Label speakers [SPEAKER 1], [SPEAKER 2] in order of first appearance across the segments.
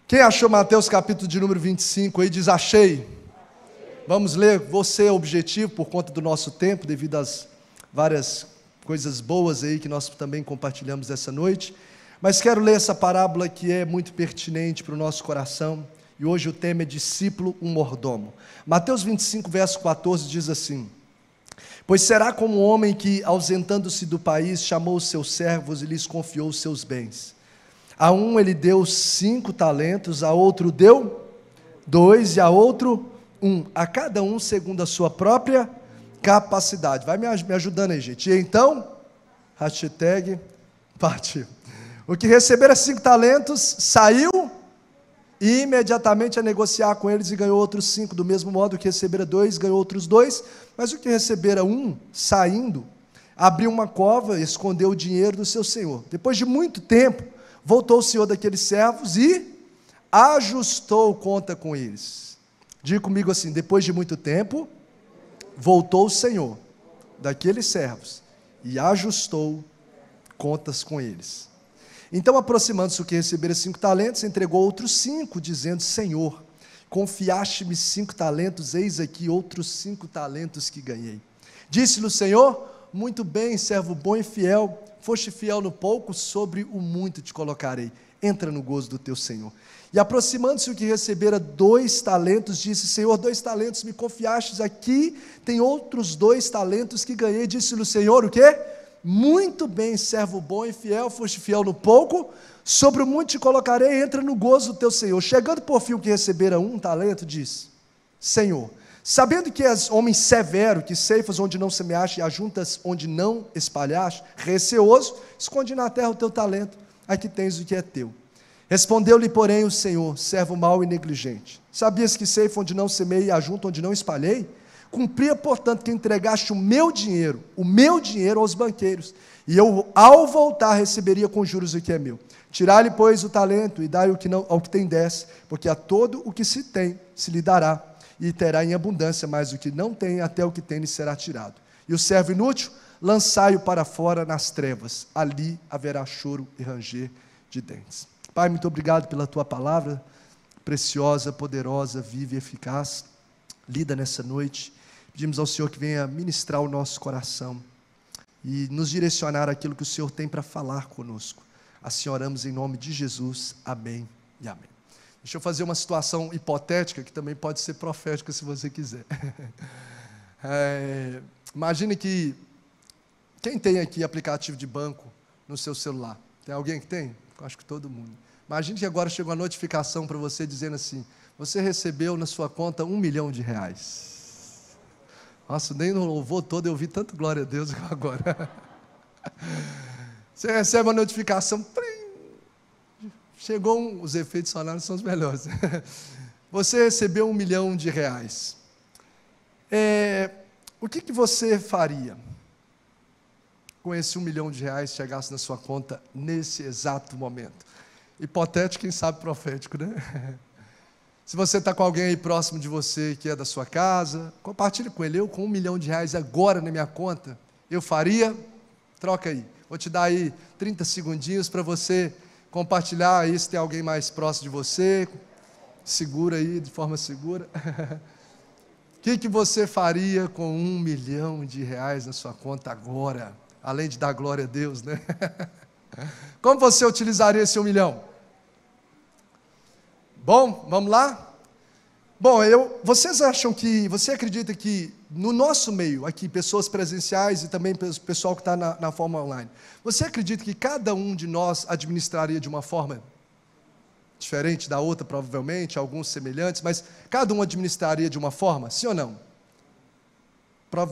[SPEAKER 1] Quem achou Mateus capítulo de número 25 aí, diz achei. Vamos ler, vou ser objetivo por conta do nosso tempo, devido às várias coisas boas aí que nós também compartilhamos essa noite. Mas quero ler essa parábola que é muito pertinente para o nosso coração. E hoje o tema é discípulo, um mordomo. Mateus 25, verso 14 diz assim: pois será como um homem que, ausentando-se do país, chamou os seus servos e lhes confiou os seus bens. A um ele deu 5 talentos, a outro deu 2 e a outro 1, a cada um segundo a sua própria capacidade. Vai me ajudando aí, gente. E então, hashtag partiu. O que recebera 5 talentos saiu e imediatamente a negociar com eles e ganhou outros 5. Do mesmo modo, o que recebera 2 ganhou outros 2. Mas o que recebera 1, saindo, abriu uma cova e escondeu o dinheiro do seu senhor. Depois de muito tempo, voltou o senhor daqueles servos e ajustou conta com eles. Diga comigo assim: depois de muito tempo, voltou o senhor daqueles servos e ajustou contas com eles. Então, aproximando-se o que recebera 5 talentos, entregou outros 5, dizendo: Senhor, confiaste-me 5 talentos, eis aqui outros 5 talentos que ganhei. Disse-lhe o Senhor: muito bem, servo bom e fiel, foste fiel no pouco, sobre o muito te colocarei, entra no gozo do teu Senhor. E aproximando-se o que recebera 2 talentos, disse: Senhor, 2 talentos me confiastes, aqui tem outros 2 talentos que ganhei. Disse-lhe o Senhor: o quê? Muito bem, servo bom e fiel, foste fiel no pouco, sobre o muito te colocarei, entra no gozo do teu Senhor. Chegando por fim o que recebera 1 talento, disse: Senhor, sabendo que és homem severo, que ceifas onde não semeaste e ajuntas onde não espalhaste, receoso, esconde na terra o teu talento, aqui tens o que é teu. Respondeu-lhe, porém, o Senhor: servo mau e negligente, sabias que ceifo onde não semeei e ajunto onde não espalhei? Cumpria, portanto, que entregaste o meu dinheiro aos banqueiros, e eu, ao voltar, receberia com juros o que é meu. Tirai-lhe, pois, o talento e dai ao que tem 10, porque a todo o que se tem se lhe dará, e terá em abundância, mas o que não tem, até o que tem lhe será tirado. E o servo inútil, lançai-o para fora nas trevas, ali haverá choro e ranger de dentes. Pai, muito obrigado pela tua palavra, preciosa, poderosa, viva e eficaz, lida nessa noite. Pedimos ao Senhor que venha ministrar o nosso coração e nos direcionar aquilo que o Senhor tem para falar conosco. Assim oramos em nome de Jesus, amém e amém. Deixa eu fazer uma situação hipotética, que também pode ser profética, se você quiser. Imagine que, quem tem aqui aplicativo de banco no seu celular? Tem alguém que tem? Eu acho que todo mundo. Imagine que agora chega uma notificação para você, dizendo assim: você recebeu na sua conta R$1 milhão. Nossa, nem no louvor todo eu vi tanto glória a Deus agora. Você recebe uma notificação, chegou os efeitos sonoros são os melhores. Você recebeu R$1 milhão. O que você faria com esse R$1 milhão se chegasse na sua conta nesse exato momento? Hipotético, quem sabe profético, né? Se você está com alguém aí próximo de você, que é da sua casa, compartilhe com ele. Eu com R$1 milhão agora na minha conta, eu faria? Troca aí. Vou te dar aí 30 segundinhos para você compartilhar aí, se tem alguém mais próximo de você. Segura aí, de forma segura. O que você faria com R$1 milhão na sua conta agora? Além de dar glória a Deus, né? Como você utilizaria esse R$1 milhão? Bom, vamos lá? Bom, você acredita que no nosso meio aqui, pessoas presenciais e também pessoal que está na forma online, você acredita que cada um de nós administraria de uma forma diferente da outra, provavelmente, alguns semelhantes, mas cada um administraria de uma forma, sim ou não?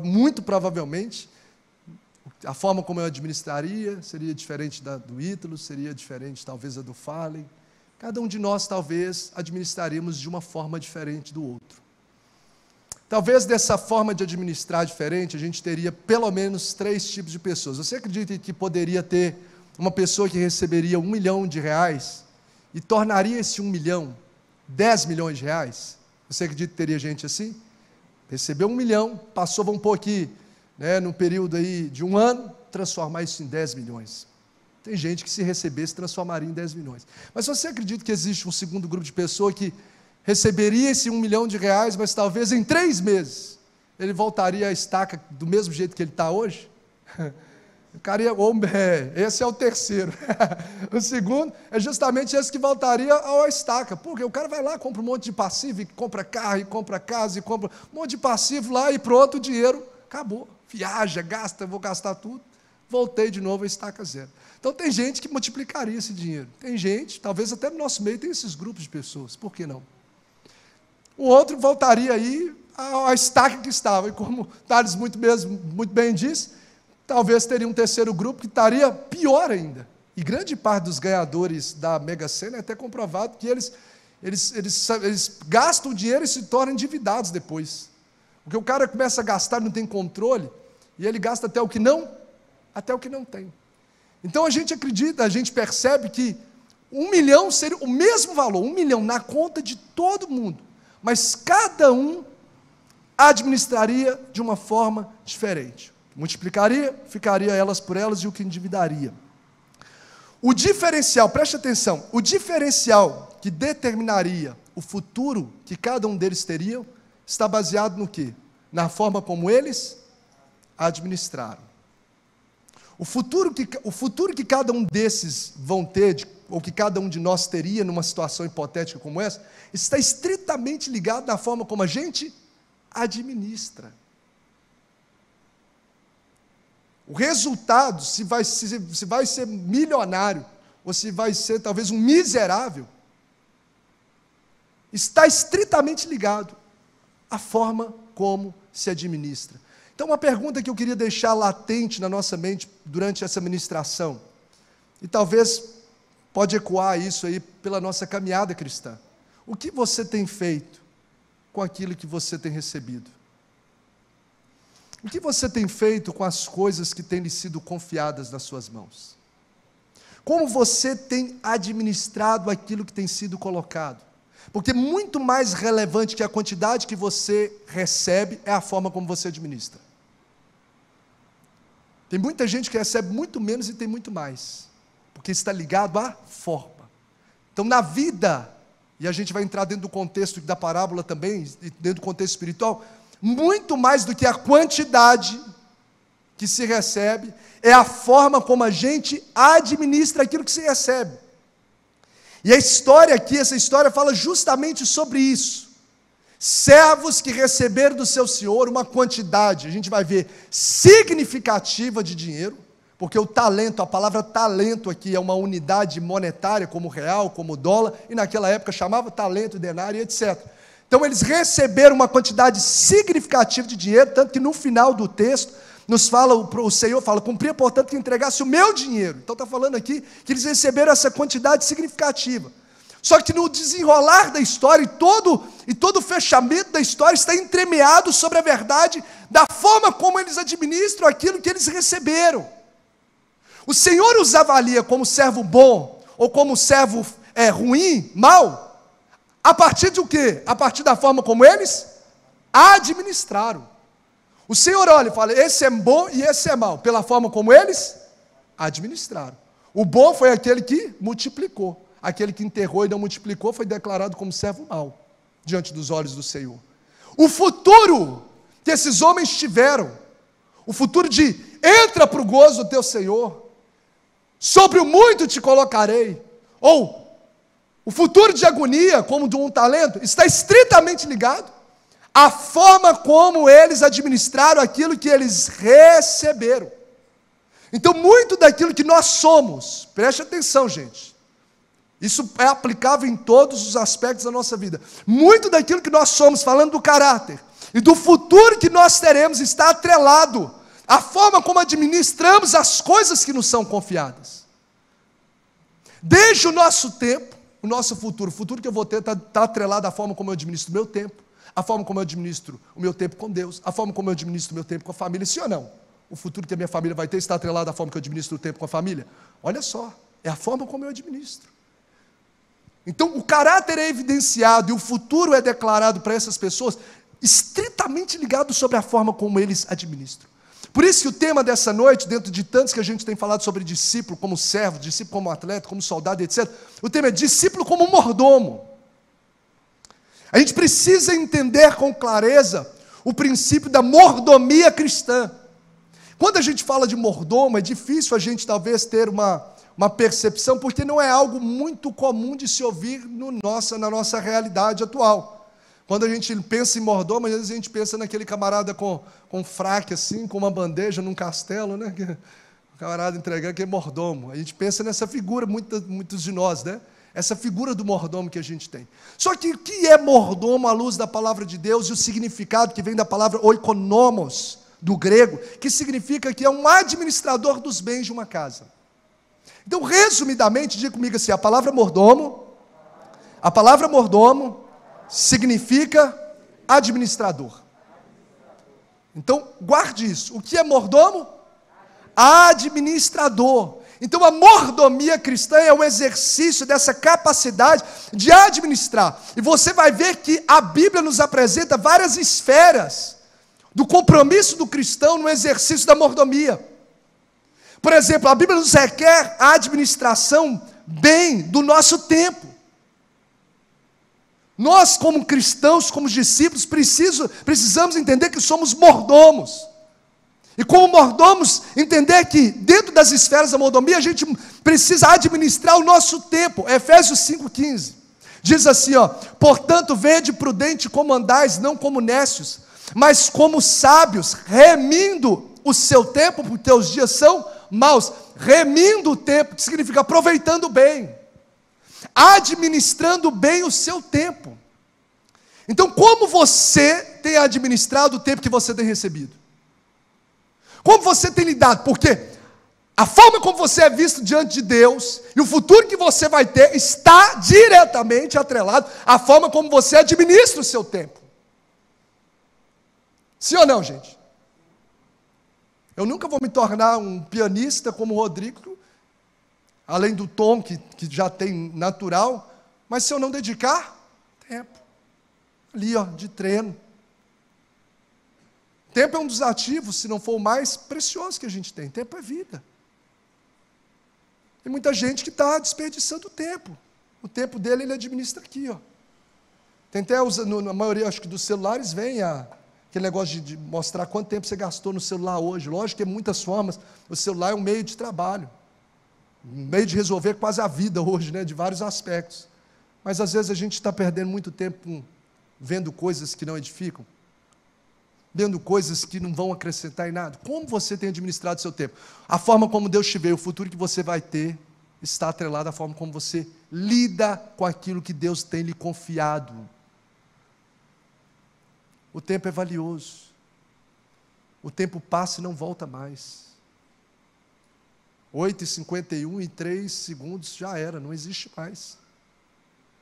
[SPEAKER 1] Muito provavelmente, a forma como eu administraria seria diferente do Ítalo, seria diferente talvez da do Fallen. Cada um de nós, talvez, administraríamos de uma forma diferente do outro. Talvez dessa forma de administrar diferente, a gente teria pelo menos 3 tipos de pessoas. Você acredita que poderia ter uma pessoa que receberia R$1 milhão e tornaria esse 1 milhão 10 milhões de reais? Você acredita que teria gente assim? Recebeu 1 milhão, vamos pôr aqui, no período aí de um ano, transformar isso em 10 milhões. Tem gente que, se recebesse, transformaria em 10 milhões. Mas você acredita que existe um segundo grupo de pessoa que receberia esse R$1 milhão, mas talvez em 3 meses ele voltaria à estaca do mesmo jeito que ele está hoje? O cara esse é o terceiro. O segundo é justamente esse que voltaria à estaca. Porque o cara vai lá, compra um monte de passivo, e compra carro, e compra casa, e compra um monte de passivo lá, e pronto, o dinheiro acabou. Viaja, gasta, vou gastar tudo. Voltei de novo à estaca zero. Então tem gente que multiplicaria esse dinheiro. Tem gente, talvez até no nosso meio, tem esses grupos de pessoas. Por que não? O outro voltaria aí à estaca que estava. E como Thales muito bem disse, talvez teria um terceiro grupo que estaria pior ainda. E grande parte dos ganhadores da Mega Sena é até comprovado que eles gastam o dinheiro e se tornam endividados depois. Porque o cara começa a gastar, não tem controle, e ele gasta até o que não tem. Então a gente acredita, a gente percebe que 1 milhão seria o mesmo valor, 1 milhão na conta de todo mundo, mas cada um administraria de uma forma diferente. Multiplicaria, ficaria elas por elas e o que endividaria. O diferencial, preste atenção, o diferencial que determinaria o futuro que cada um deles teria, está baseado no quê? Na forma como eles administraram. O futuro que cada um desses vão ter, ou que cada um de nós teria numa situação hipotética como essa, está estritamente ligado na forma como a gente administra. O resultado, se vai ser milionário, ou se vai ser talvez um miserável, está estritamente ligado à forma como se administra. Então, uma pergunta que eu queria deixar latente na nossa mente durante essa ministração, e talvez pode ecoar isso aí pela nossa caminhada cristã. O que você tem feito com aquilo que você tem recebido? O que você tem feito com as coisas que têm lhe sido confiadas nas suas mãos? Como você tem administrado aquilo que tem sido colocado? Porque muito mais relevante que a quantidade que você recebe é a forma como você administra. Tem muita gente que recebe muito menos e tem muito mais, porque está ligado à forma. Então, na vida, e a gente vai entrar dentro do contexto da parábola também, dentro do contexto espiritual, muito mais do que a quantidade que se recebe, é a forma como a gente administra aquilo que se recebe. E a história aqui, essa história fala justamente sobre isso. Servos que receberam do seu senhor uma quantidade, a gente vai ver, significativa de dinheiro, porque o talento, a palavra talento aqui é uma unidade monetária, como o real, como o dólar, e naquela época chamava talento, denário, etc. Então eles receberam uma quantidade significativa de dinheiro, tanto que no final do texto, o Senhor fala, cumpria, portanto, que entregasse o meu dinheiro. Então está falando aqui que eles receberam essa quantidade significativa. Só que no desenrolar da história, e todo o fechamento da história está entremeado sobre a verdade da forma como eles administram aquilo que eles receberam. O Senhor os avalia como servo bom, ou como servo ruim, mau, a partir de o quê? A partir da forma como eles administraram. O Senhor olha e fala, esse é bom e esse é mau, pela forma como eles administraram. O bom foi aquele que multiplicou. Aquele que enterrou e não multiplicou foi declarado como servo mau, diante dos olhos do Senhor. O futuro que esses homens tiveram, o futuro de entra para o gozo do teu Senhor, sobre o muito te colocarei, ou o futuro de agonia, como de um talento, está estritamente ligado à forma como eles administraram aquilo que eles receberam. Então, muito daquilo que nós somos, preste atenção, gente, isso é aplicável em todos os aspectos da nossa vida. Muito daquilo que nós somos, falando do caráter e do futuro que nós teremos, está atrelado à forma como administramos as coisas que nos são confiadas. Desde o nosso tempo, o nosso futuro, o futuro que eu vou ter está atrelado à forma como eu administro o meu tempo, a forma como eu administro o meu tempo com Deus, a forma como eu administro o meu tempo com a família, sim ou não? O futuro que a minha família vai ter está atrelado à forma que eu administro o tempo com a família? Olha só, é a forma como eu administro. Então, o caráter é evidenciado e o futuro é declarado para essas pessoas estritamente ligado sobre a forma como eles administram. Por isso que o tema dessa noite, dentro de tantos que a gente tem falado sobre discípulo como servo, discípulo como atleta, como soldado, etc., o tema é discípulo como mordomo. A gente precisa entender com clareza o princípio da mordomia cristã. Quando a gente fala de mordomo, é difícil a gente talvez ter uma percepção, porque não é algo muito comum de se ouvir na nossa realidade atual. Quando a gente pensa em mordomo, às vezes a gente pensa naquele camarada com fraque assim, com uma bandeja num castelo, né? O camarada entregando, que é mordomo. A gente pensa nessa figura, muitos de nós, né? Essa figura do mordomo que a gente tem. Só que o que é mordomo à luz da palavra de Deus e o significado que vem da palavra oikonomos, do grego, que significa que é um administrador dos bens de uma casa. Então, resumidamente, diga comigo assim, a palavra mordomo significa administrador. Então, guarde isso. O que é mordomo? Administrador. Então, a mordomia cristã é um exercício dessa capacidade de administrar. E você vai ver que a Bíblia nos apresenta várias esferas do compromisso do cristão no exercício da mordomia. Por exemplo, a Bíblia nos requer a administração bem do nosso tempo. Nós, como cristãos, como discípulos, precisamos entender que somos mordomos. E como mordomos, entender que dentro das esferas da mordomia, a gente precisa administrar o nosso tempo. Efésios 5,15 diz assim, portanto, vede prudente como andais, não como nécios, mas como sábios, remindo o seu tempo, porque os dias são maus. Remindo o tempo, que significa aproveitando bem, administrando bem o seu tempo. Então, como você tem administrado o tempo que você tem recebido? Como você tem lidado? Porque a forma como você é visto diante de Deus e o futuro que você vai ter está diretamente atrelado à forma como você administra o seu tempo. Sim ou não, gente? Eu nunca vou me tornar um pianista como o Rodrigo, além do tom que já tem natural, mas se eu não dedicar tempo, ali de treino. Tempo é um dos ativos, se não for o mais precioso que a gente tem. Tempo é vida. Tem muita gente que está desperdiçando o tempo. O tempo dele ele administra aqui. Tem até, na maioria acho que dos celulares, vem aquele negócio de mostrar quanto tempo você gastou no celular hoje. Lógico que tem muitas formas. O celular é um meio de trabalho. Um meio de resolver quase a vida hoje, né, de vários aspectos. Mas às vezes a gente está perdendo muito tempo vendo coisas que não edificam, vendo coisas que não vão acrescentar em nada. Como você tem administrado o seu tempo? A forma como Deus te vê, o futuro que você vai ter, está atrelado à forma como você lida com aquilo que Deus tem lhe confiado. O tempo é valioso. O tempo passa e não volta mais. 8h51 e 3 segundos já era, não existe mais.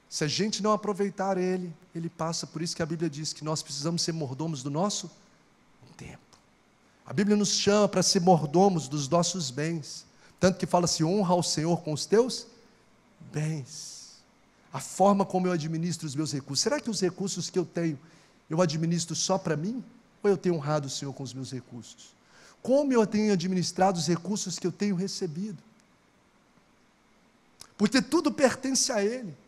[SPEAKER 1] Se a gente não aproveitar ele passa. Por isso que a Bíblia diz que nós precisamos ser mordomos do nosso tempo. A Bíblia nos chama para ser mordomos dos nossos bens. Tanto que fala assim, honra ao Senhor com os teus bens. A forma como eu administro os meus recursos. Será que os recursos que eu tenho, eu administro só para mim? Ou eu tenho honrado o Senhor com os meus recursos? Como eu tenho administrado os recursos que eu tenho recebido? Porque tudo pertence a Ele.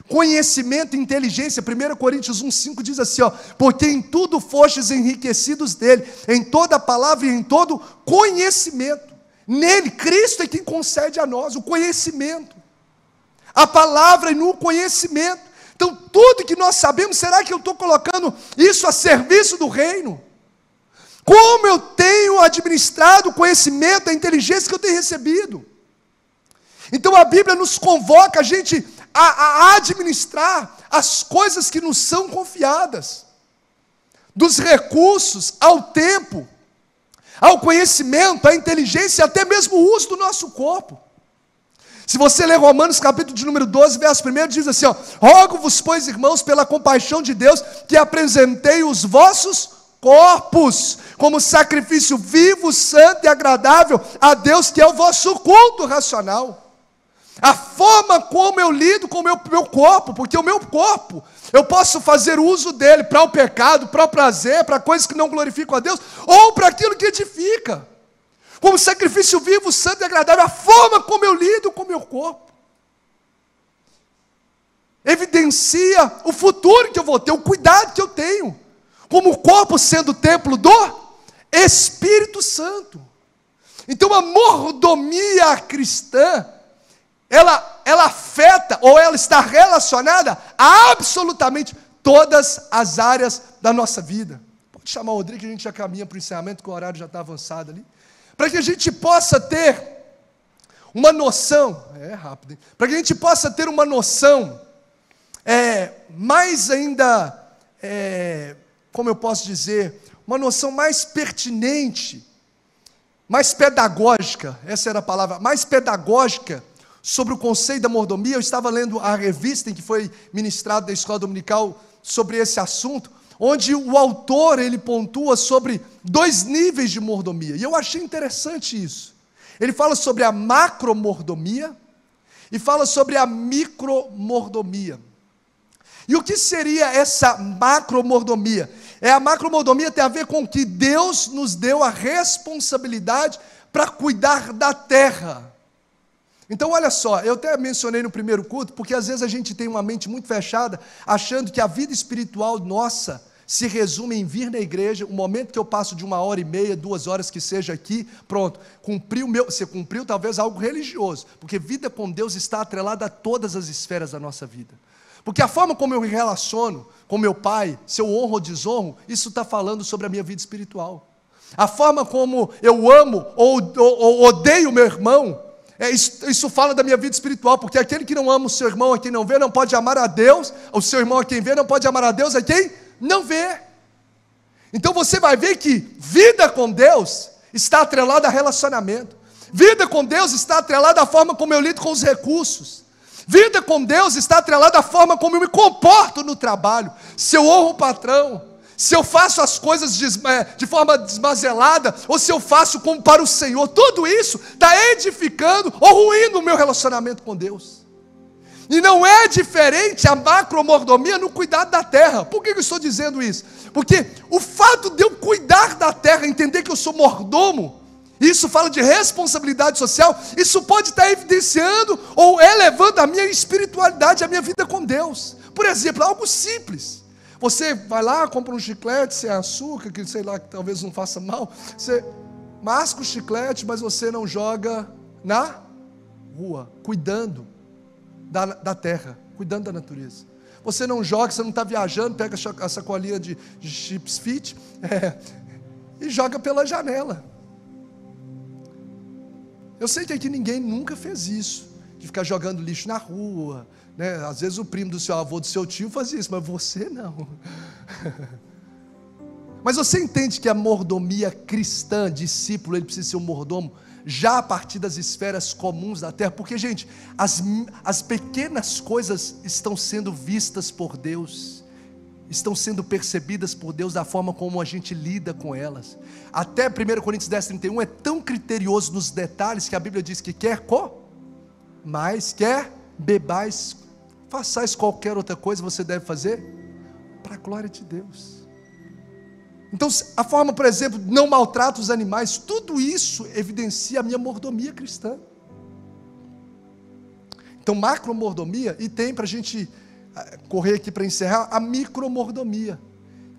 [SPEAKER 1] Conhecimento e inteligência, 1 Coríntios 1,5 diz assim, porque em tudo fostes enriquecidos dele, em toda palavra e em todo conhecimento. Nele, Cristo é quem concede a nós o conhecimento. A palavra e no conhecimento. Então, tudo que nós sabemos, será que eu estou colocando isso a serviço do reino? Como eu tenho administrado o conhecimento, a inteligência que eu tenho recebido? Então, a Bíblia nos convoca a gente a administrar as coisas que nos são confiadas, dos recursos ao tempo, ao conhecimento, à inteligência e até mesmo o uso do nosso corpo. Se você ler Romanos capítulo de número 12, verso 1, diz assim, rogo-vos, pois, irmãos, pela compaixão de Deus, que apresentei os vossos corpos como sacrifício vivo, santo e agradável a Deus, que é o vosso culto racional. A forma como eu lido com o meu corpo, porque o meu corpo, eu posso fazer uso dele para o pecado, para o prazer, para coisas que não glorificam a Deus, ou para aquilo que edifica. Como sacrifício vivo, santo e agradável, a forma como eu lido com o meu corpo evidencia o futuro que eu vou ter, o cuidado que eu tenho, como o corpo sendo o templo do Espírito Santo. Então a mordomia cristã, ela afeta, ou ela está relacionada a absolutamente todas as áreas da nossa vida. Pode chamar o Rodrigo, que a gente já caminha para o encerramento, que o horário já está avançado ali. Para que a gente possa ter uma noção, rápido, hein? Para que a gente possa ter uma noção, mais ainda, como eu posso dizer, uma noção mais pertinente, mais pedagógica, essa era a palavra, mais pedagógica, sobre o conceito da mordomia. Eu estava lendo a revista em que foi ministrado da escola dominical sobre esse assunto, onde o autor, ele pontua sobre 2 níveis de mordomia, e eu achei interessante isso. Ele fala sobre a macromordomia e fala sobre a micromordomia. E o que seria essa macromordomia? A macromordomia tem a ver com que Deus nos deu a responsabilidade para cuidar da terra. Então olha só, eu até mencionei no primeiro culto, porque às vezes a gente tem uma mente muito fechada, achando que a vida espiritual nossa se resume em vir na igreja, o momento que eu passo de 1h30, 2 horas que seja aqui, pronto, você cumpriu talvez algo religioso, porque vida com Deus está atrelada a todas as esferas da nossa vida. Porque a forma como eu me relaciono com meu pai, se eu honro ou desonro, isso está falando sobre a minha vida espiritual. A forma como eu amo ou odeio meu irmão, isso fala da minha vida espiritual, porque aquele que não ama o seu irmão a quem não vê, não pode amar a Deus, o seu irmão a quem vê, não pode amar a Deus a quem não vê. Então você vai ver que vida com Deus está atrelada a relacionamento. Vida com Deus está atrelada à forma como eu lido com os recursos. Vida com Deus está atrelada à forma como eu me comporto no trabalho. Se eu honro o patrão, se eu faço as coisas de forma desmazelada, ou se eu faço como para o Senhor, tudo isso está edificando ou ruindo o meu relacionamento com Deus. E não é diferente a macromordomia no cuidado da terra. Por que eu estou dizendo isso? Porque o fato de eu cuidar da terra, entender que eu sou mordomo, isso fala de responsabilidade social, isso pode estar evidenciando ou elevando a minha espiritualidade, a minha vida com Deus. Por exemplo, algo simples. Você vai lá, compra um chiclete sem açúcar, que sei lá, que talvez não faça mal. Você masca o chiclete, mas você não joga na rua, cuidando da terra, cuidando da natureza. Você não joga, você não está viajando, pega a sacolinha de chips fit e joga pela janela. Eu sei que aqui ninguém nunca fez isso, de ficar jogando lixo na rua, né? Às vezes o primo do seu avô, do seu tio fazia isso, mas você não. Mas você entende que a mordomia cristã, discípulo, ele precisa ser um mordomo já a partir das esferas comuns da terra, porque, gente, as pequenas coisas estão sendo vistas por Deus, estão sendo percebidas por Deus da forma como a gente lida com elas. Até 1 Coríntios 10:31 é tão criterioso nos detalhes que a Bíblia diz que quer comais, quer bebais, façais qualquer outra coisa, você deve fazer para a glória de Deus. Então a forma, por exemplo, não maltrata os animais, tudo isso evidencia a minha mordomia cristã. Então macromordomia, e tem para a gente correr aqui para encerrar, a micromordomia,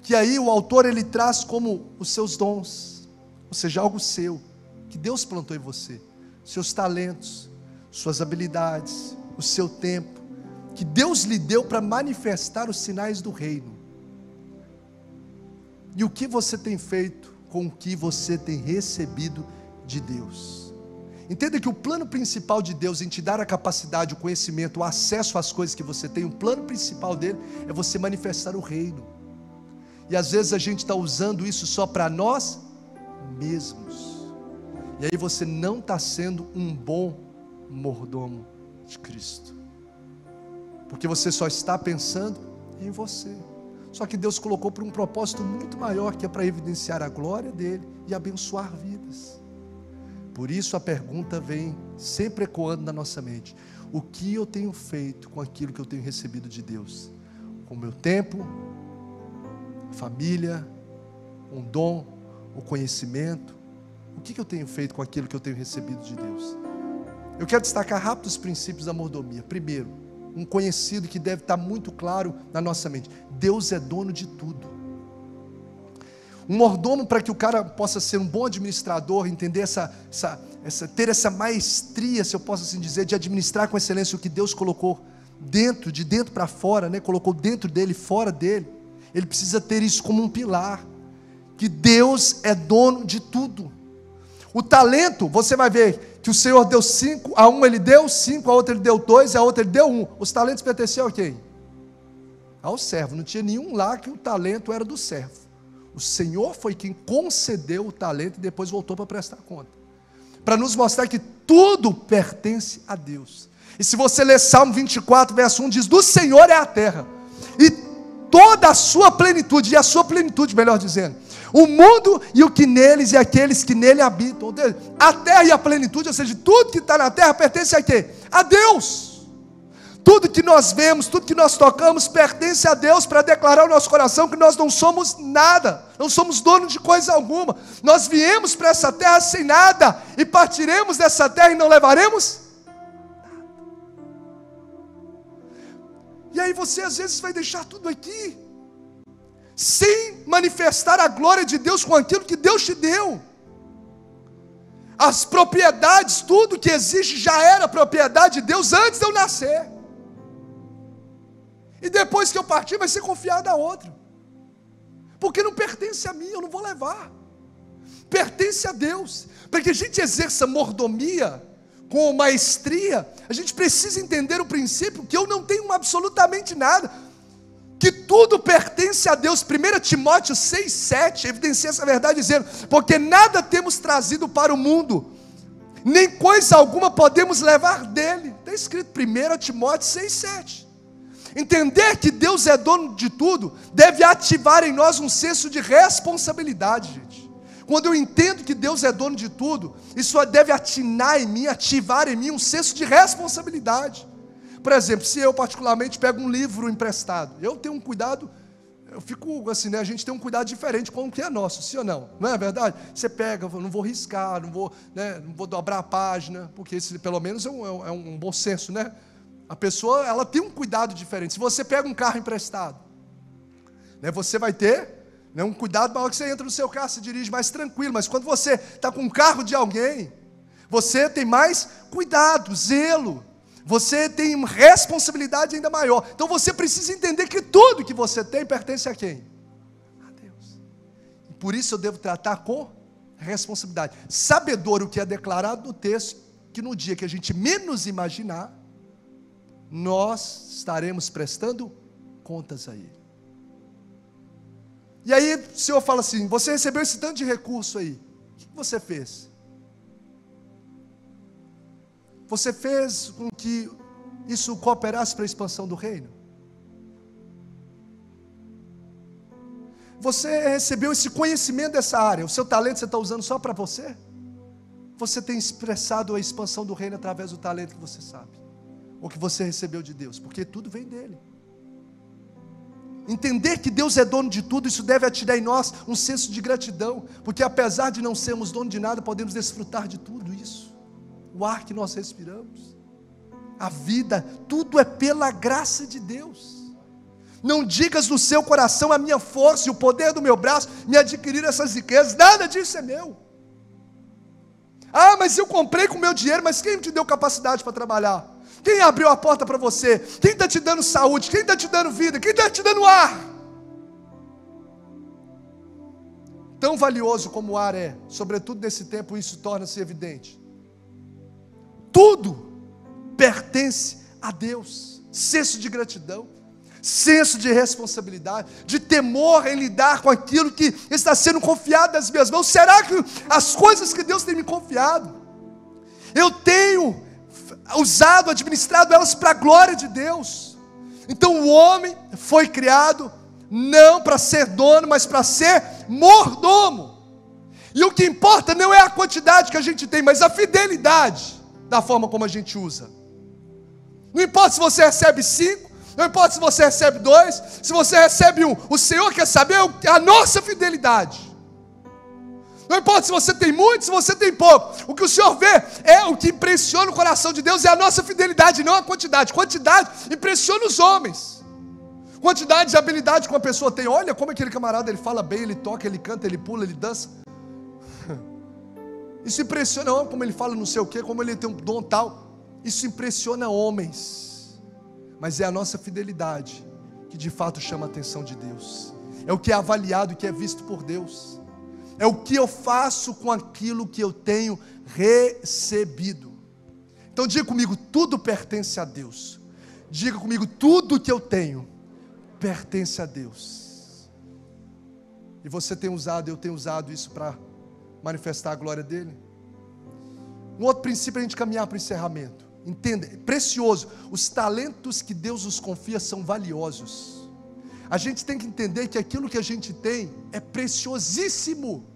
[SPEAKER 1] que aí o autor ele traz como os seus dons, ou seja, algo seu, que Deus plantou em você, seus talentos, suas habilidades, o seu tempo, que Deus lhe deu para manifestar os sinais do reino. E o que você tem feito com o que você tem recebido de Deus? Entenda que o plano principal de Deus em te dar a capacidade, o conhecimento, o acesso às coisas que você tem, o plano principal dele é você manifestar o reino. E às vezes a gente está usando isso só para nós mesmos. E aí você não está sendo um bom mordomo de Cristo, porque você só está pensando em você. Só que Deus colocou por um propósito muito maior, que é para evidenciar a glória dele e abençoar vidas. Por isso a pergunta vem sempre ecoando na nossa mente: o que eu tenho feito com aquilo que eu tenho recebido de Deus? Com o meu tempo, família, um dom, o conhecimento. O que eu tenho feito com aquilo que eu tenho recebido de Deus? Eu quero destacar rápido os princípios da mordomia. Primeiro, um conhecido que deve estar muito claro na nossa mente: Deus é dono de tudo. Um mordomo, para que o cara possa ser um bom administrador, entender ter essa maestria, se eu posso assim dizer, de administrar com excelência o que Deus colocou dentro, de dentro para fora, né? Colocou dentro dele, fora dele. Ele precisa ter isso como um pilar, que Deus é dono de tudo. O talento, você vai ver que o Senhor deu 5, a um ele deu 5, a outro ele deu 2, a outra ele deu 1. Os talentos pertenciam a quem? Ao servo. Não tinha nenhum lá que o talento era do servo. O Senhor foi quem concedeu o talento e depois voltou para prestar conta, para nos mostrar que tudo pertence a Deus. E se você ler Salmo 24, verso 1, diz: do Senhor é a terra e toda a sua plenitude, melhor dizendo, o mundo e o que neles e aqueles que nele habitam. A terra e a plenitude, ou seja, tudo que está na terra pertence a quê? A Deus. Tudo que nós vemos, tudo que nós tocamos pertence a Deus, para declarar ao nosso coração que nós não somos nada, não somos donos de coisa alguma. Nós viemos para essa terra sem nada e partiremos dessa terra e não levaremos nada. E aí você às vezes vai deixar tudo aqui sem manifestar a glória de Deus com aquilo que Deus te deu. As propriedades, tudo que existe já era propriedade de Deus antes de eu nascer. E depois que eu partir vai ser confiado a outro, porque não pertence a mim, eu não vou levar. Pertence a Deus. Para que a gente exerça mordomia com maestria, a gente precisa entender o princípio que eu não tenho absolutamente nada, que tudo pertence a Deus. 1 Timóteo 6,7 evidencia essa verdade dizendo: porque nada temos trazido para o mundo, nem coisa alguma podemos levar dele. Está escrito 1 Timóteo 6,7. Entender que Deus é dono de tudo deve ativar em nós um senso de responsabilidade, gente. Quando eu entendo que Deus é dono de tudo, isso deve ativar em mim um senso de responsabilidade. Por exemplo, se eu particularmente pego um livro emprestado, eu tenho um cuidado, eu fico assim, né? A gente tem um cuidado diferente com o que é nosso, sim ou não? Não é verdade? Você pega, não vou riscar, não vou dobrar a página, porque esse pelo menos é um bom senso, né? A pessoa, ela tem um cuidado diferente. Se você pega um carro emprestado, né, você vai ter, né, um cuidado maior, que você entra no seu carro, se dirige mais tranquilo. Mas quando você está com um carro de alguém, você tem mais cuidado, zelo. Você tem responsabilidade ainda maior. Então você precisa entender que tudo que você tem pertence a quem? A Deus. E por isso eu devo tratar com responsabilidade. Sabedor o que é declarado no texto, que no dia que a gente menos imaginar, nós estaremos prestando contas a Ele. E aí o Senhor fala assim: você recebeu esse tanto de recurso aí, o que você fez? Você fez com que isso cooperasse para a expansão do reino? Você recebeu esse conhecimento dessa área, o seu talento você está usando só para você? Você tem expressado a expansão do reino através do talento que você sabe, ou que você recebeu de Deus, porque tudo vem dele. Entender que Deus é dono de tudo, isso deve atirar em nós um senso de gratidão, porque apesar de não sermos dono de nada, podemos desfrutar de tudo isso. O ar que nós respiramos, a vida, tudo é pela graça de Deus. Não digas no seu coração: a minha força e o poder do meu braço me adquiriram essas riquezas. Nada disso é meu. Ah, mas eu comprei com meu dinheiro. Mas quem te deu capacidade para trabalhar? Quem abriu a porta para você? Quem está te dando saúde? Quem está te dando vida? Quem está te dando ar? Tão valioso como o ar é, sobretudo nesse tempo, isso torna-se evidente. Tudo pertence a Deus. Senso de gratidão, senso de responsabilidade, de temor em lidar com aquilo que está sendo confiado nas minhas mãos. Será que as coisas que Deus tem me confiado, eu tenho usado, administrado elas para a glória de Deus? Então o homem foi criado não para ser dono, mas para ser mordomo. E o que importa não é a quantidade que a gente tem, mas a fidelidade da forma como a gente usa. Não importa se você recebe 5, não importa se você recebe 2, se você recebe 1, o Senhor quer saber a nossa fidelidade. Não importa se você tem muito, se você tem pouco. O que o Senhor vê é o que impressiona o coração de Deus, é a nossa fidelidade, não a quantidade. Quantidade impressiona os homens. Quantidade de habilidade que uma pessoa tem. Olha como aquele camarada, ele fala bem, ele toca, ele canta, ele pula, ele dança. Isso impressiona homem, como ele fala não sei o quê, como ele tem um dom tal. Isso impressiona homens. Mas é a nossa fidelidade que de fato chama a atenção de Deus. É o que é avaliado e que é visto por Deus. É o que eu faço com aquilo que eu tenho recebido. Então diga comigo, tudo pertence a Deus. Diga comigo, tudo que eu tenho pertence a Deus. E você tem usado, eu tenho usado isso para manifestar a glória dele. Um outro princípio é a gente caminhar para o encerramento. Entenda, é precioso. Os talentos que Deus nos confia são valiosos. A gente tem que entender que aquilo que a gente tem é preciosíssimo.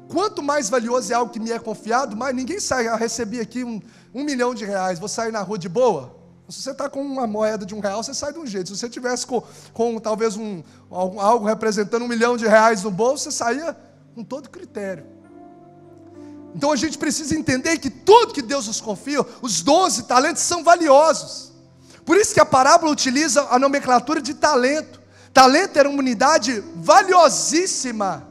[SPEAKER 1] Quanto mais valioso é algo que me é confiado, mais ninguém sai. Eu recebi aqui R$1 milhão, vou sair na rua de boa? Se você está com uma moeda de R$1, você sai de um jeito. Se você tivesse com talvez algo representando R$1 milhão no bolso, você saía com todo critério. Então a gente precisa entender que tudo que Deus nos confia, os 12 talentos são valiosos. Por isso que a parábola utiliza a nomenclatura de talento. Talento era uma unidade valiosíssima,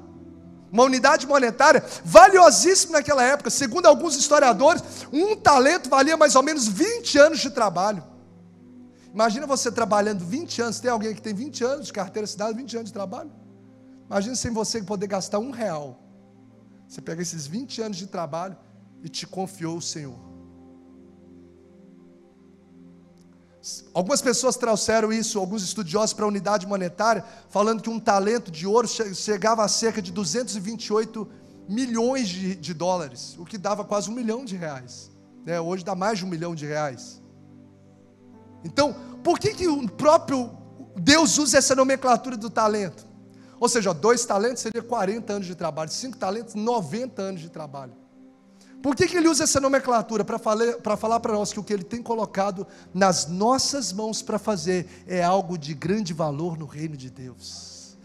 [SPEAKER 1] uma unidade monetária valiosíssima naquela época. Segundo alguns historiadores, um talento valia mais ou menos 20 anos de trabalho. Imagina você trabalhando 20 anos, tem alguém que tem 20 anos de carteira assinada, 20 anos de trabalho? Imagina sem você poder gastar R$1. Você pega esses 20 anos de trabalho e te confiou o Senhor. Algumas pessoas trouxeram isso, alguns estudiosos, para a unidade monetária, falando que um talento de ouro chegava a cerca de 228 milhões de dólares, o que dava quase R$1 milhão, né? Hoje dá mais de R$1 milhão. Então, por que o próprio Deus usa essa nomenclatura do talento? Ou seja, 2 talentos seria 40 anos de trabalho, 5 talentos, 90 anos de trabalho. Por que ele usa essa nomenclatura? Para falar para nós que o que ele tem colocado nas nossas mãos para fazer é algo de grande valor no reino de Deus.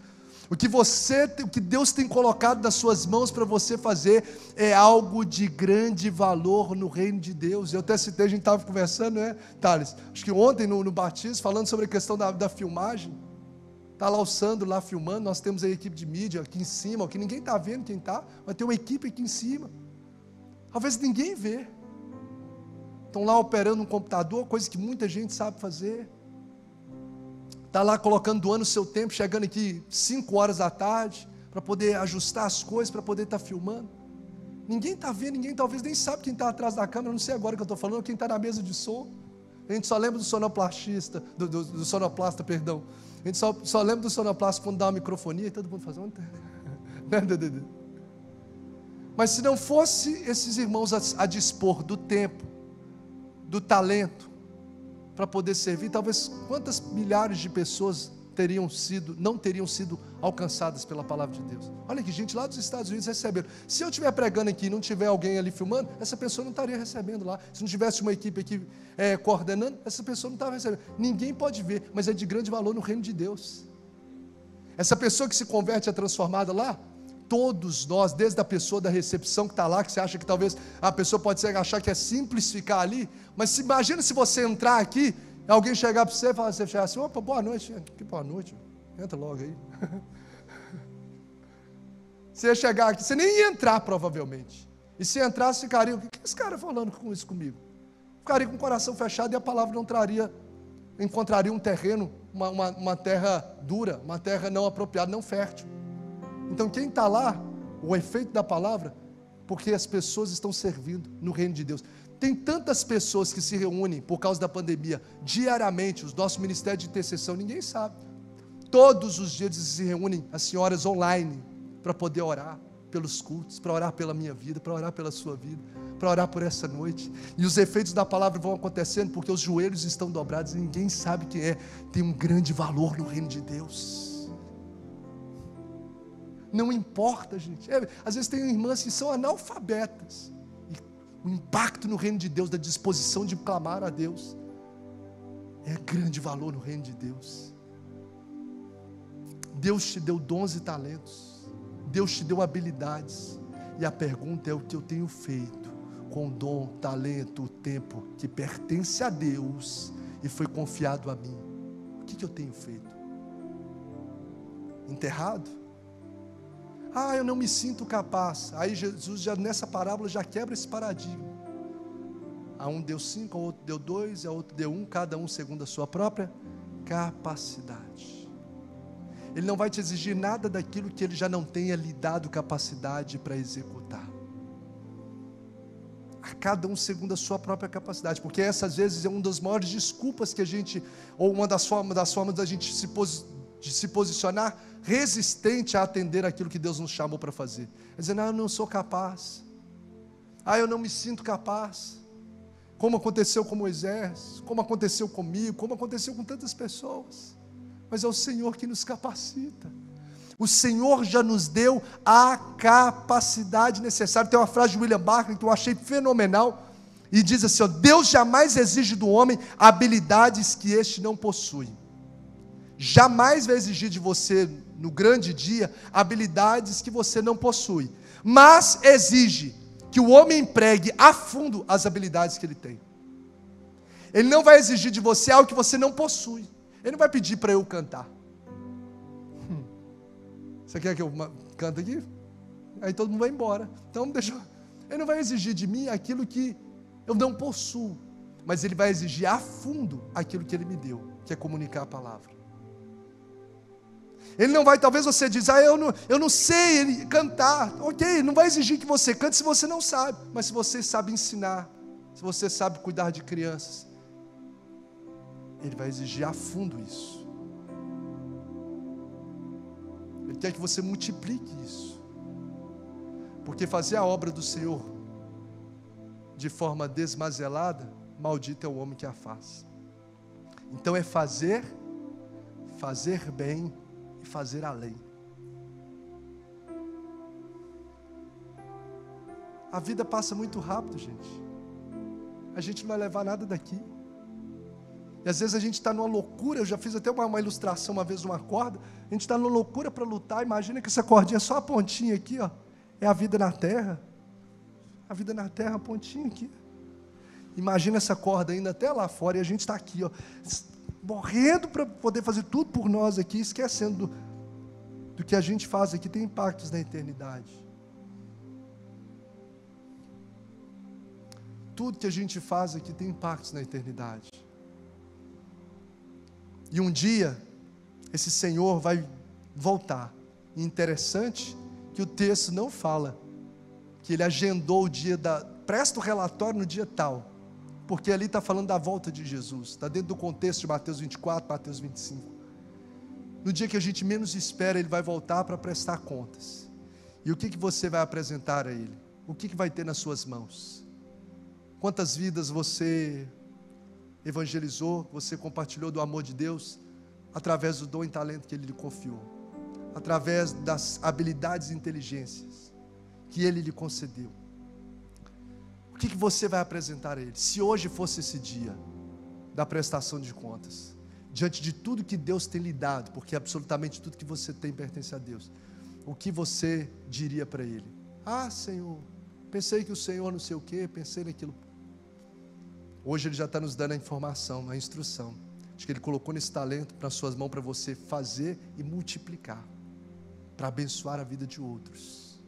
[SPEAKER 1] O que Deus tem colocado nas suas mãos para você fazer é algo de grande valor no reino de Deus. Eu até citei, a gente estava conversando, né, Thales? Acho que ontem no batismo, falando sobre a questão da filmagem. Está lá o Sandro lá filmando, nós temos a equipe de mídia aqui em cima, que ninguém está vendo quem está, mas tem uma equipe aqui em cima. Talvez ninguém vê. Estão lá operando um computador, coisa que muita gente sabe fazer. Está lá doando o seu tempo, chegando aqui 5 horas da tarde, para poder ajustar as coisas, para poder estar filmando. Ninguém está vendo, ninguém talvez nem sabe quem está atrás da câmera, não sei agora que eu estou falando, quem está na mesa de som. A gente só lembra do sonoplasta, perdão. A gente só lembra do sonoplasta quando dá uma microfonia e todo mundo faz... Mas se não fosse esses irmãos a dispor do tempo, do talento, para poder servir, talvez quantas milhares de pessoas não teriam sido alcançadas pela palavra de Deus. Olha que gente lá dos Estados Unidos receberam. Se eu estiver pregando aqui e não tiver alguém ali filmando, essa pessoa não estaria recebendo lá. Se não tivesse uma equipe aqui coordenando, essa pessoa não estava recebendo. Ninguém pode ver, mas é de grande valor no reino de Deus. Essa pessoa que se converte é transformada lá, todos nós, desde a pessoa da recepção que está lá, que você acha que talvez a pessoa pode achar que é simples ficar ali, mas imagina se você entrar aqui, alguém chegar para você e falar assim, opa, boa noite. Que boa noite, entra logo aí. Você ia chegar aqui, você nem ia entrar provavelmente. E se entrasse, ficaria, o que esse cara falando com isso comigo? Ficaria com o coração fechado e a palavra não encontraria um terreno, uma terra dura, uma terra não apropriada, não fértil. Então quem está lá, o efeito da palavra, porque as pessoas estão servindo no reino de Deus. Tem tantas pessoas que se reúnem por causa da pandemia, diariamente, os nossos ministérios de intercessão, ninguém sabe. Todos os dias se reúnem as senhoras online, para poder orar pelos cultos, para orar pela minha vida, para orar pela sua vida, para orar por essa noite. E os efeitos da palavra vão acontecendo, porque os joelhos estão dobrados e ninguém sabe quem é. Tem um grande valor no reino de Deus. Não importa, gente. Às vezes tem irmãs que são analfabetas. E o impacto no reino de Deus, da disposição de clamar a Deus, é grande valor no reino de Deus. Deus te deu dons e talentos, Deus te deu habilidades, e a pergunta é o que eu tenho feito com o dom, talento, o tempo que pertence a Deus e foi confiado a mim. O que eu tenho feito? Enterrado? Eu não me sinto capaz. Aí Jesus já nessa parábola já quebra esse paradigma. A um deu 5, a outro deu 2, a outro deu 1, cada um segundo a sua própria capacidade. Ele não vai te exigir nada daquilo que ele já não tenha lhe dado capacidade para executar. A cada um segundo a sua própria capacidade, porque essa às vezes é uma das maiores desculpas que a gente, ou uma das formas da gente se posicionar resistente a atender aquilo que Deus nos chamou para fazer. Dizendo, eu não sou capaz, eu não me sinto capaz, como aconteceu com Moisés, como aconteceu comigo, como aconteceu com tantas pessoas. Mas é o Senhor que nos capacita. O Senhor já nos deu a capacidade necessária. Tem uma frase de William Barclay que eu achei fenomenal, e diz assim, Deus jamais exige do homem habilidades que este não possui. Jamais vai exigir de você, no grande dia, habilidades que você não possui, mas exige que o homem empregue a fundo as habilidades que ele tem. Ele não vai exigir de você algo que você não possui. Ele não vai pedir para eu cantar. Você quer que eu cante aqui? Aí todo mundo vai embora. Então ele não vai exigir de mim aquilo que eu não possuo, mas ele vai exigir a fundo aquilo que ele me deu, que é comunicar a palavra. Ele não vai, talvez você diz, eu não sei cantar. Ok, ele não vai exigir que você cante se você não sabe, mas se você sabe ensinar, se você sabe cuidar de crianças, ele vai exigir a fundo isso. Ele quer que você multiplique isso, porque fazer a obra do Senhor de forma desmazelada, maldito é o homem que a faz. Então é fazer bem e fazer além. A vida passa muito rápido, gente. A gente não vai levar nada daqui. E às vezes a gente está numa loucura. Eu já fiz até uma ilustração uma vez de uma corda. A gente está numa loucura para lutar. Imagina que essa cordinha, só a pontinha aqui, é a vida na terra. A vida na terra, a pontinha aqui. Imagina essa corda indo até lá fora e a gente está aqui, morrendo para poder fazer tudo por nós aqui, esquecendo do que a gente faz aqui tem impactos na eternidade. Tudo que a gente faz aqui tem impactos na eternidade. E um dia, esse Senhor vai voltar. E interessante que o texto não fala que ele agendou o dia presta o relatório no dia tal, porque ali está falando da volta de Jesus, está dentro do contexto de Mateus 24, Mateus 25. No dia que a gente menos espera, ele vai voltar para prestar contas. E o que você vai apresentar a ele? O que vai ter nas suas mãos? Quantas vidas você evangelizou, você compartilhou do amor de Deus, através do dom e talento que ele lhe confiou, através das habilidades e inteligências que ele lhe concedeu? O que você vai apresentar a ele? Se hoje fosse esse dia da prestação de contas, diante de tudo que Deus tem lhe dado, porque absolutamente tudo que você tem pertence a Deus, o que você diria para ele? Senhor, pensei que o Senhor não sei o quê, pensei naquilo. Hoje ele já está nos dando a informação, a instrução, de que ele colocou nesse talento para suas mãos, para você fazer e multiplicar, para abençoar a vida de outros.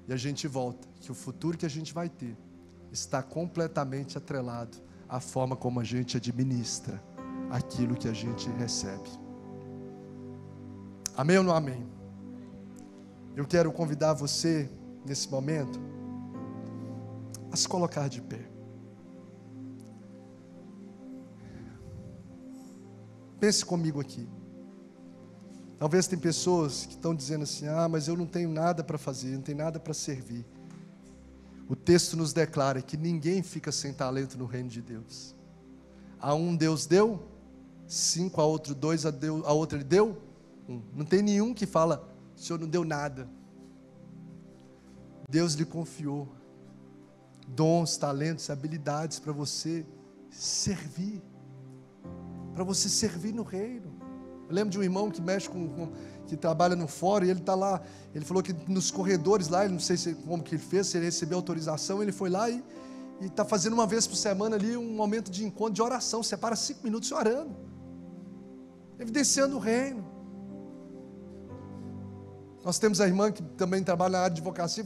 [SPEAKER 1] E a gente volta, que o futuro que a gente vai ter está completamente atrelado à forma como a gente administra aquilo que a gente recebe. Amém ou não amém? Eu quero convidar você, nesse momento, a se colocar de pé. Pense comigo aqui. Talvez tem pessoas que estão dizendo assim, mas eu não tenho nada para fazer, não tenho nada para servir. O texto nos declara que ninguém fica sem talento no reino de Deus. A um Deus deu 5, a outro 2, a outro ele deu 1. Não tem nenhum que fala, o Senhor não deu nada. Deus lhe confiou dons, talentos, habilidades para você servir. para você servir no reino. Eu lembro de um irmão que mexe que trabalha no fórum, e ele está lá, ele falou que nos corredores lá, ele não sei como que ele fez, se ele recebeu autorização, ele foi lá e está fazendo uma vez por semana ali um momento de encontro, de oração, separa 5 minutos orando, evidenciando o reino. Nós temos a irmã que também trabalha na área de advocacia,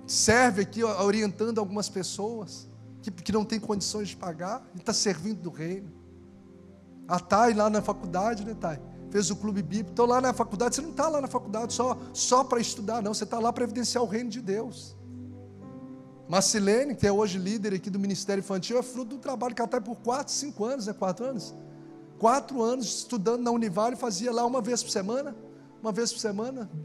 [SPEAKER 1] serve aqui orientando algumas pessoas que não tem condições de pagar, e está servindo do reino. A Thay lá na faculdade, né, Thay? Fez o clube bíblico. Então lá na faculdade, você não está lá na faculdade só para estudar, não, você está lá para evidenciar o reino de Deus. Marcilene, que é hoje líder aqui do Ministério Infantil, é fruto do trabalho que ela está por 4, 5 anos, né? 4 anos? 4 anos estudando na Univale, fazia lá uma vez por semana,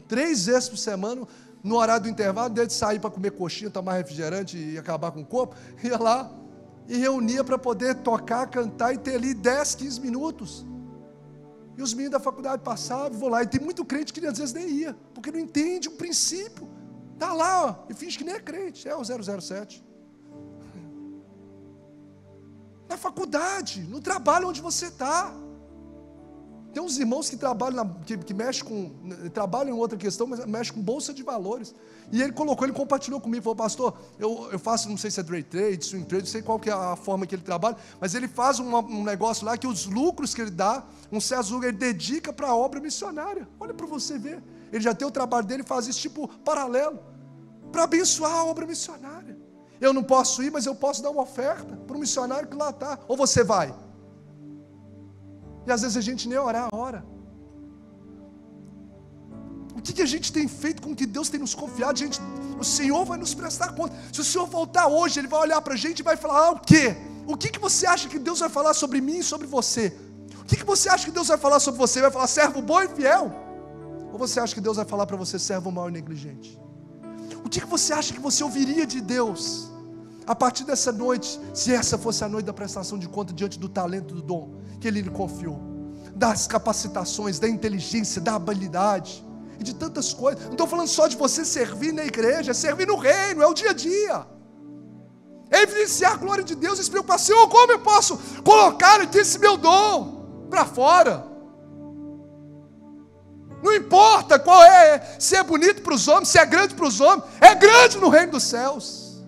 [SPEAKER 1] 3 vezes por semana, no horário do intervalo, desde sair para comer coxinha, tomar refrigerante e acabar com o corpo, ia lá e reunia para poder tocar, cantar e ter ali 10, 15 minutos. E os meninos da faculdade passavam, vou lá, e tem muito crente que às vezes nem ia, porque não entende o princípio. Está lá, ó, e finge que nem é crente, é o 007. Na faculdade, no trabalho onde você está. Tem uns irmãos que trabalham, que mexem com, trabalham em outra questão, mas mexem com bolsa de valores. E ele compartilhou comigo, falou: pastor, eu faço, não sei se é day trade, swing trade, não sei qual que é a forma que ele trabalha, mas ele faz um negócio lá que os lucros que ele dá, um certo lucro, ele dedica para a obra missionária. Olha para você ver. Ele já tem o trabalho dele, faz isso tipo paralelo, para abençoar a obra missionária. Eu não posso ir, mas eu posso dar uma oferta para um missionário que lá está. Ou você vai? E às vezes a gente nem orar, ora. O que a gente tem feito com o que Deus tem nos confiado? Gente, o Senhor vai nos prestar conta. Se o Senhor voltar hoje, Ele vai olhar para a gente e vai falar: o quê? O que você acha que Deus vai falar sobre mim e sobre você? O que você acha que Deus vai falar sobre você? Vai falar servo bom e fiel? Ou você acha que Deus vai falar para você servo mau e negligente? O que você acha que você ouviria de Deus a partir dessa noite, se essa fosse a noite da prestação de conta diante do talento, do dom que Ele lhe confiou, das capacitações, da inteligência, da habilidade e de tantas coisas? Não estou falando só de você servir na igreja, é servir no reino, é o dia a dia, é evidenciar a glória de Deus e se preocupar: Senhor, como eu posso colocar aqui esse meu dom para fora? Não importa qual é, se é bonito para os homens, se é grande para os homens, é grande no reino dos céus.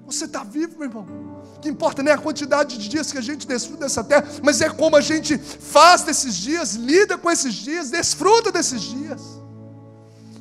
[SPEAKER 1] Você está vivo, meu irmão. O que importa não é a quantidade de dias que a gente desfruta dessa terra, mas é como a gente faz desses dias, lida com esses dias, desfruta desses dias.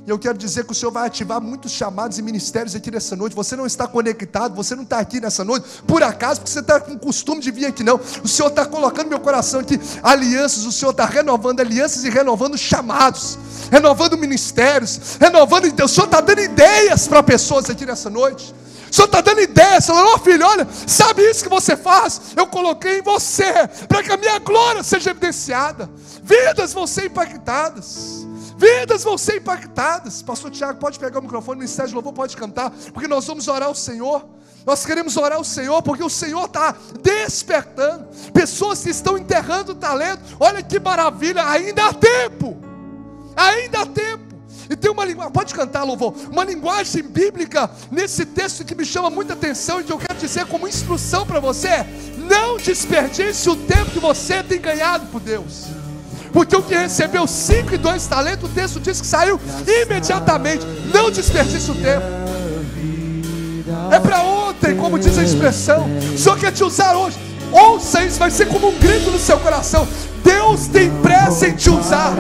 [SPEAKER 1] E eu quero dizer que o Senhor vai ativar muitos chamados e ministérios aqui nessa noite. Você não está conectado, você não está aqui nessa noite por acaso, porque você está com o costume de vir aqui, não. O Senhor está colocando no meu coração aqui alianças. O Senhor está renovando alianças e renovando chamados, renovando ministérios, renovando. O Senhor está dando ideias para pessoas aqui nessa noite. O Senhor está dando ideias, falando: ó filho, olha, sabe isso que você faz? Eu coloquei em você, para que a minha glória seja evidenciada. Vidas vão ser impactadas. Vidas vão ser impactadas. Pastor Tiago, pode pegar o microfone, o Ministério de Louvor pode cantar, porque nós vamos orar ao Senhor. Nós queremos orar ao Senhor, porque o Senhor está despertando pessoas que estão enterrando o talento. Olha que maravilha, ainda há tempo. Ainda há tempo. E tem uma linguagem, pode cantar, louvor, uma linguagem bíblica nesse texto que me chama muita atenção e que eu quero dizer como instrução para você: não desperdice o tempo que você tem ganhado por Deus. Porque o que recebeu 5 e 2 talentos, o texto diz que saiu imediatamente. Não desperdice o tempo. É para ontem, como diz a expressão. O Senhor quer te usar hoje. Ouça isso, vai ser como um grito no seu coração: Deus tem pressa em te usar.